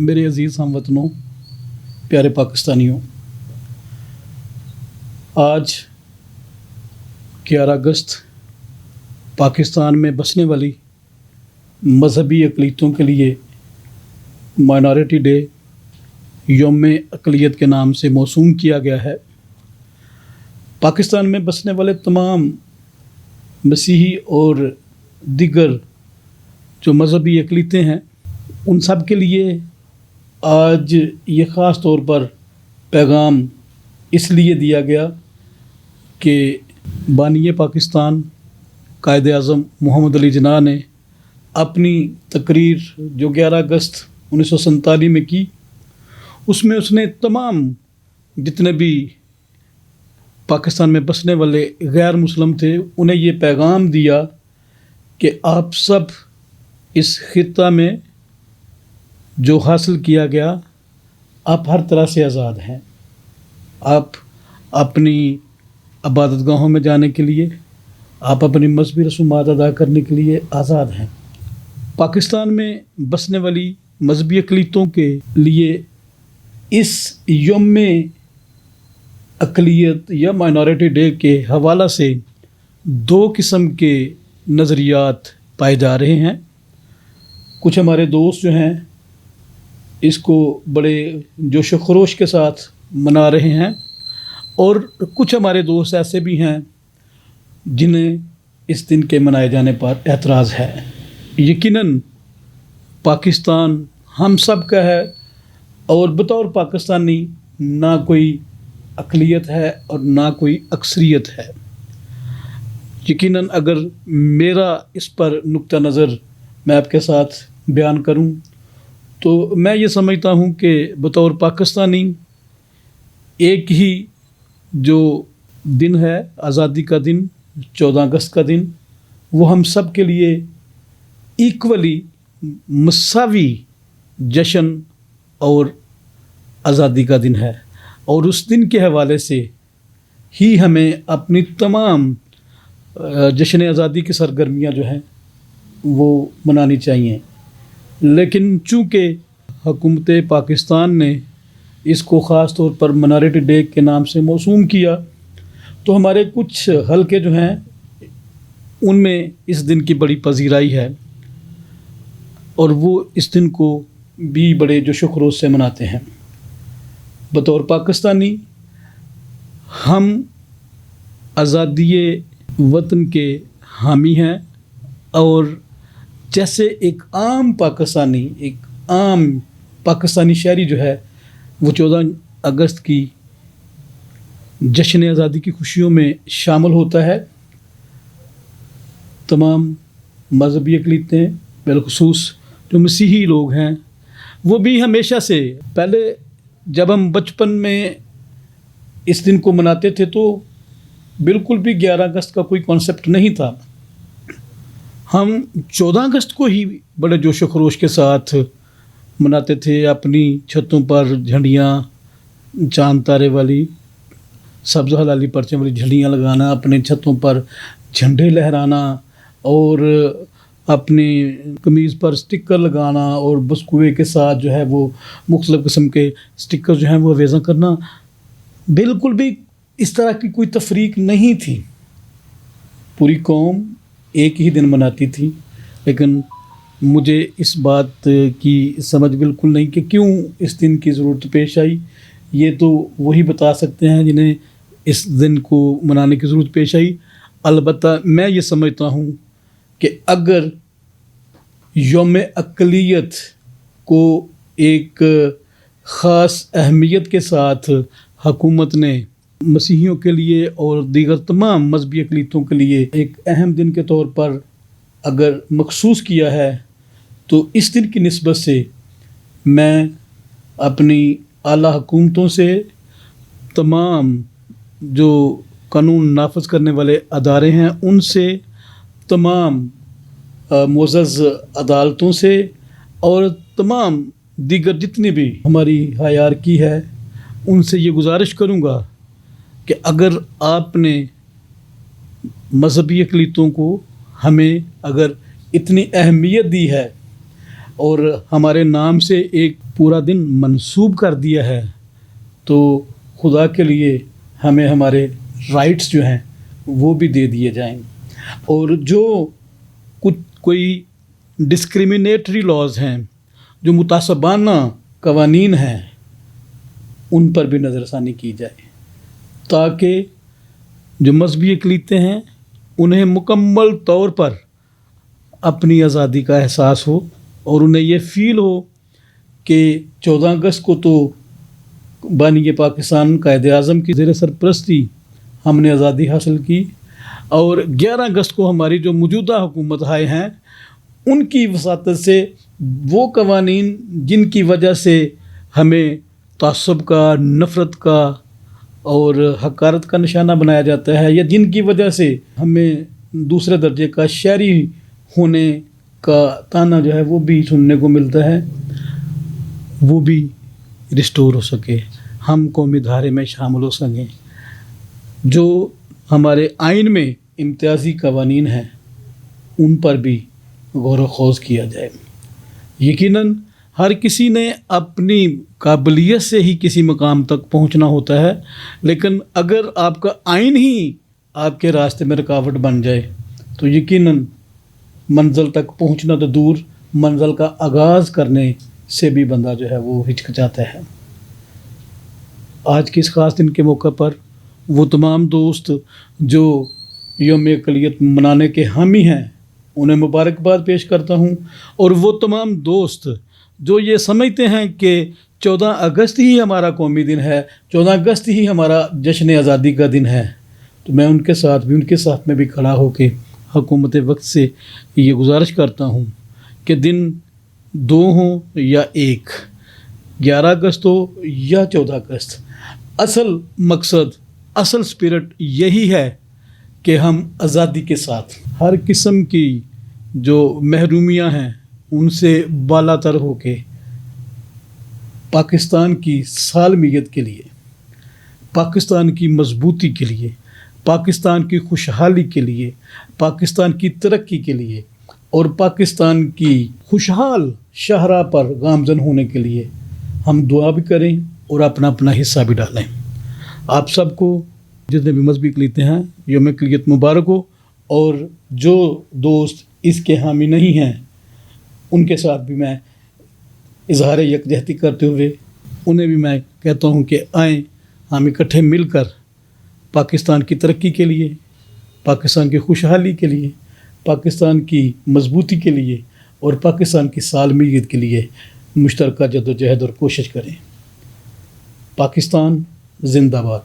मेरे अज़ीज़ हमवतनों, प्यारे पाकिस्तानियों, आज 11 अगस्त पाकिस्तान में बसने वाली मजहबी अक़लियतों के लिए माइनॉरिटी डे यौम अक़लियत के नाम से मौसूम किया गया है। पाकिस्तान में बसने वाले तमाम मसीही और दीगर जो मजहबी अक़लियतें हैं, उन सब के लिए आज ये ख़ास तौर पर पैगाम इसलिए दिया गया कि बानी पाकिस्तान कायद आज़म मोहम्मद अली जिन्ना ने अपनी तकरीर जो 11 अगस्त 1947 में की, उसमें उसने तमाम जितने भी पाकिस्तान में बसने वाले गैर मुस्लिम थे उन्हें ये पैगाम दिया कि आप सब इस खित्ता में जो हासिल किया गया, आप हर तरह से आज़ाद हैं। आप अपनी इबादत गाहों में जाने के लिए, आप अपनी मजहबी रसूमात अदा करने के लिए आज़ाद हैं। पाकिस्तान में बसने वाली मजहबी अक़लियतों के लिए इस यौम अक़लियत या माइनॉरिटी डे के हवाला से दो किस्म के नज़रियात पाए जा रहे हैं। कुछ हमारे दोस्त जो हैं इसको बड़े जोश व खरोश के साथ मना रहे हैं, और कुछ हमारे दोस्त ऐसे भी हैं जिन्हें इस दिन के मनाए जाने पर एतराज़ है। यकीनन पाकिस्तान हम सब का है, और बतौर पाकिस्तानी ना कोई अक़लियत है और ना कोई अक्सरियत है। यकीनन अगर मेरा इस पर नुक्ता नज़र मैं आपके साथ बयान करूं तो मैं ये समझता हूं कि बतौर पाकिस्तानी एक ही जो दिन है, आज़ादी का दिन, 14 अगस्त का दिन, वो हम सब के लिए इक्वली मसावी जश्न और आज़ादी का दिन है, और उस दिन के हवाले से ही हमें अपनी तमाम जश्न आज़ादी की सरगर्मियाँ जो हैं वो मनानी चाहिए। लेकिन चूँकि हुकूमत पाकिस्तान ने इसको ख़ास तौर पर माइनॉरिटी डे के नाम से मौसूम किया, तो हमारे कुछ हलके जो हैं उनमें इस दिन की बड़ी पजीराई है, और वो इस दिन को भी बड़े जोश व खरोश से मनाते हैं। बतौर पाकिस्तानी हम आज़ादी वतन के हामी हैं, और जैसे एक आम पाकिस्तानी शहरी जो है वो 14 अगस्त की जश्न आज़ादी की खुशियों में शामिल होता है, तमाम मजहबी अक़लियतें बिलखुसूस जो मसीही लोग हैं वो भी हमेशा से, पहले जब हम बचपन में इस दिन को मनाते थे तो बिल्कुल भी 11 अगस्त का कोई कॉन्सेप्ट नहीं था। हम 14 अगस्त को ही बड़े जोश व खरोश के साथ मनाते थे। अपनी छतों पर झंडियाँ, चांद तारे वाली, सब्ज़ हलाली परचम वाली झंडियाँ लगाना, अपने छतों पर झंडे लहराना, और अपनी कमीज़ पर स्टिकर लगाना, और बस्कुए के साथ जो है वो मुख्तलिफ़ किस्म के स्टिकर जो हैं वो अवेज़ा करना। बिल्कुल भी इस तरह की कोई तफरीक नहीं थी। पूरी कौम एक ही दिन मनाती थी। लेकिन मुझे इस बात की समझ बिल्कुल नहीं कि क्यों इस दिन की ज़रूरत पेश आई। ये तो वही बता सकते हैं जिन्हें इस दिन को मनाने की ज़रूरत पेश आई। अलबत्ता मैं ये समझता हूँ कि अगर यौम अक़लियत को एक ख़ास अहमियत के साथ हुकूमत ने मसीहियों के लिए और दीगर तमाम मजहबी अक़लियतों के लिए एक अहम दिन के तौर पर अगर मखसूस किया है, तो इस दिन की निस्बत से मैं अपनी आला हुकूमतों से, तमाम जो कानून नाफज करने वाले अदारे हैं उनसे, तमाम मुअज़्ज़ज़ अदालतों से, और तमाम दीगर जितनी भी हमारी हायरार्की है उनसे ये गुजारिश करूँगा कि अगर आपने मजहबी अक़लियतों को हमें अगर इतनी अहमियत दी है और हमारे नाम से एक पूरा दिन मंसूब कर दिया है तो खुदा के लिए हमें हमारे राइट्स जो हैं वो भी दे दिए जाएं, और जो कोई डिस्क्रिमिनेटरी लॉज हैं, जो मुतासबाना कवानीन हैं, उन पर भी नज़रसानी की जाए, ताकि जो मजहबी अक़लीतें हैं उन्हें मुकम्मल तौर पर अपनी आज़ादी का एहसास हो और उन्हें ये फ़ील हो कि 14 अगस्त को तो बानी पाकिस्तान कायद-ए-आज़म की ज़ेर सरपरस्ती हमने आज़ादी हासिल की, और 11 अगस्त को हमारी जो मौजूदा हुकूमत आए हैं उनकी वसातत से वो कवानीन जिनकी वजह से हमें तअस्सुब का, नफ़रत का और हकारत का निशाना बनाया जाता है, या जिनकी वजह से हमें दूसरे दर्जे का शहरी होने का ताना जो है वो भी सुनने को मिलता है, वो भी रिस्टोर हो सके, हम कौमी धारे में शामिल हो सकें। जो हमारे आइन में इम्तियाज़ी कवानीन हैं उन पर भी गौर व खौज़ किया जाए। यकीनन हर किसी ने अपनी काबिलियत से ही किसी मकाम तक पहुंचना होता है, लेकिन अगर आपका आइन ही आपके रास्ते में रुकावट बन जाए तो यकीनन मंज़िल तक पहुंचना तो दूर, मंज़िल का आगाज़ करने से भी बंदा जो है वो हिचकिचाता है। आज के इस ख़ास दिन के मौके पर वो तमाम दोस्त जो यौम अक़लियत मनाने के हामी हैं उन्हें मुबारकबाद पेश करता हूँ, और वो तमाम दोस्त जो ये समझते हैं कि 14 अगस्त ही हमारा कौमी दिन है, 14 अगस्त ही हमारा जश्न आज़ादी का दिन है, तो मैं उनके साथ में भी खड़ा होकर हुकूमत वक्त से ये गुजारिश करता हूँ कि दिन 2 हों या 1, 11 अगस्त हो या 14 अगस्त, असल मकसद, असल स्पिरिट यही है कि हम आज़ादी के साथ हर किस्म की जो महरूमियाँ हैं उनसे बालातर होके पाकिस्तान की सालमियत के लिए, पाकिस्तान की मजबूती के लिए, पाकिस्तान की खुशहाली के लिए, पाकिस्तान की तरक्की के लिए और पाकिस्तान की खुशहाल शाहराह पर गामज़न होने के लिए हम दुआ भी करें और अपना अपना हिस्सा भी डालें। आप सबको जितने भी मजहबी अक़लीतें हैं यौम अक़लियत मुबारक हो, और जो दोस्त इसके हामी नहीं हैं उनके साथ भी मैं इजहार यकजहती करते हुए उन्हें भी मैं कहता हूँ कि आएँ हम इकट्ठे मिलकर पाकिस्तान की तरक्की के लिए, पाकिस्तान की खुशहाली के लिए, पाकिस्तान की मजबूती के लिए और पाकिस्तान की सालमियत के लिए मुश्तरका जद्दोजहद और कोशिश करें। पाकिस्तान जिंदाबाद।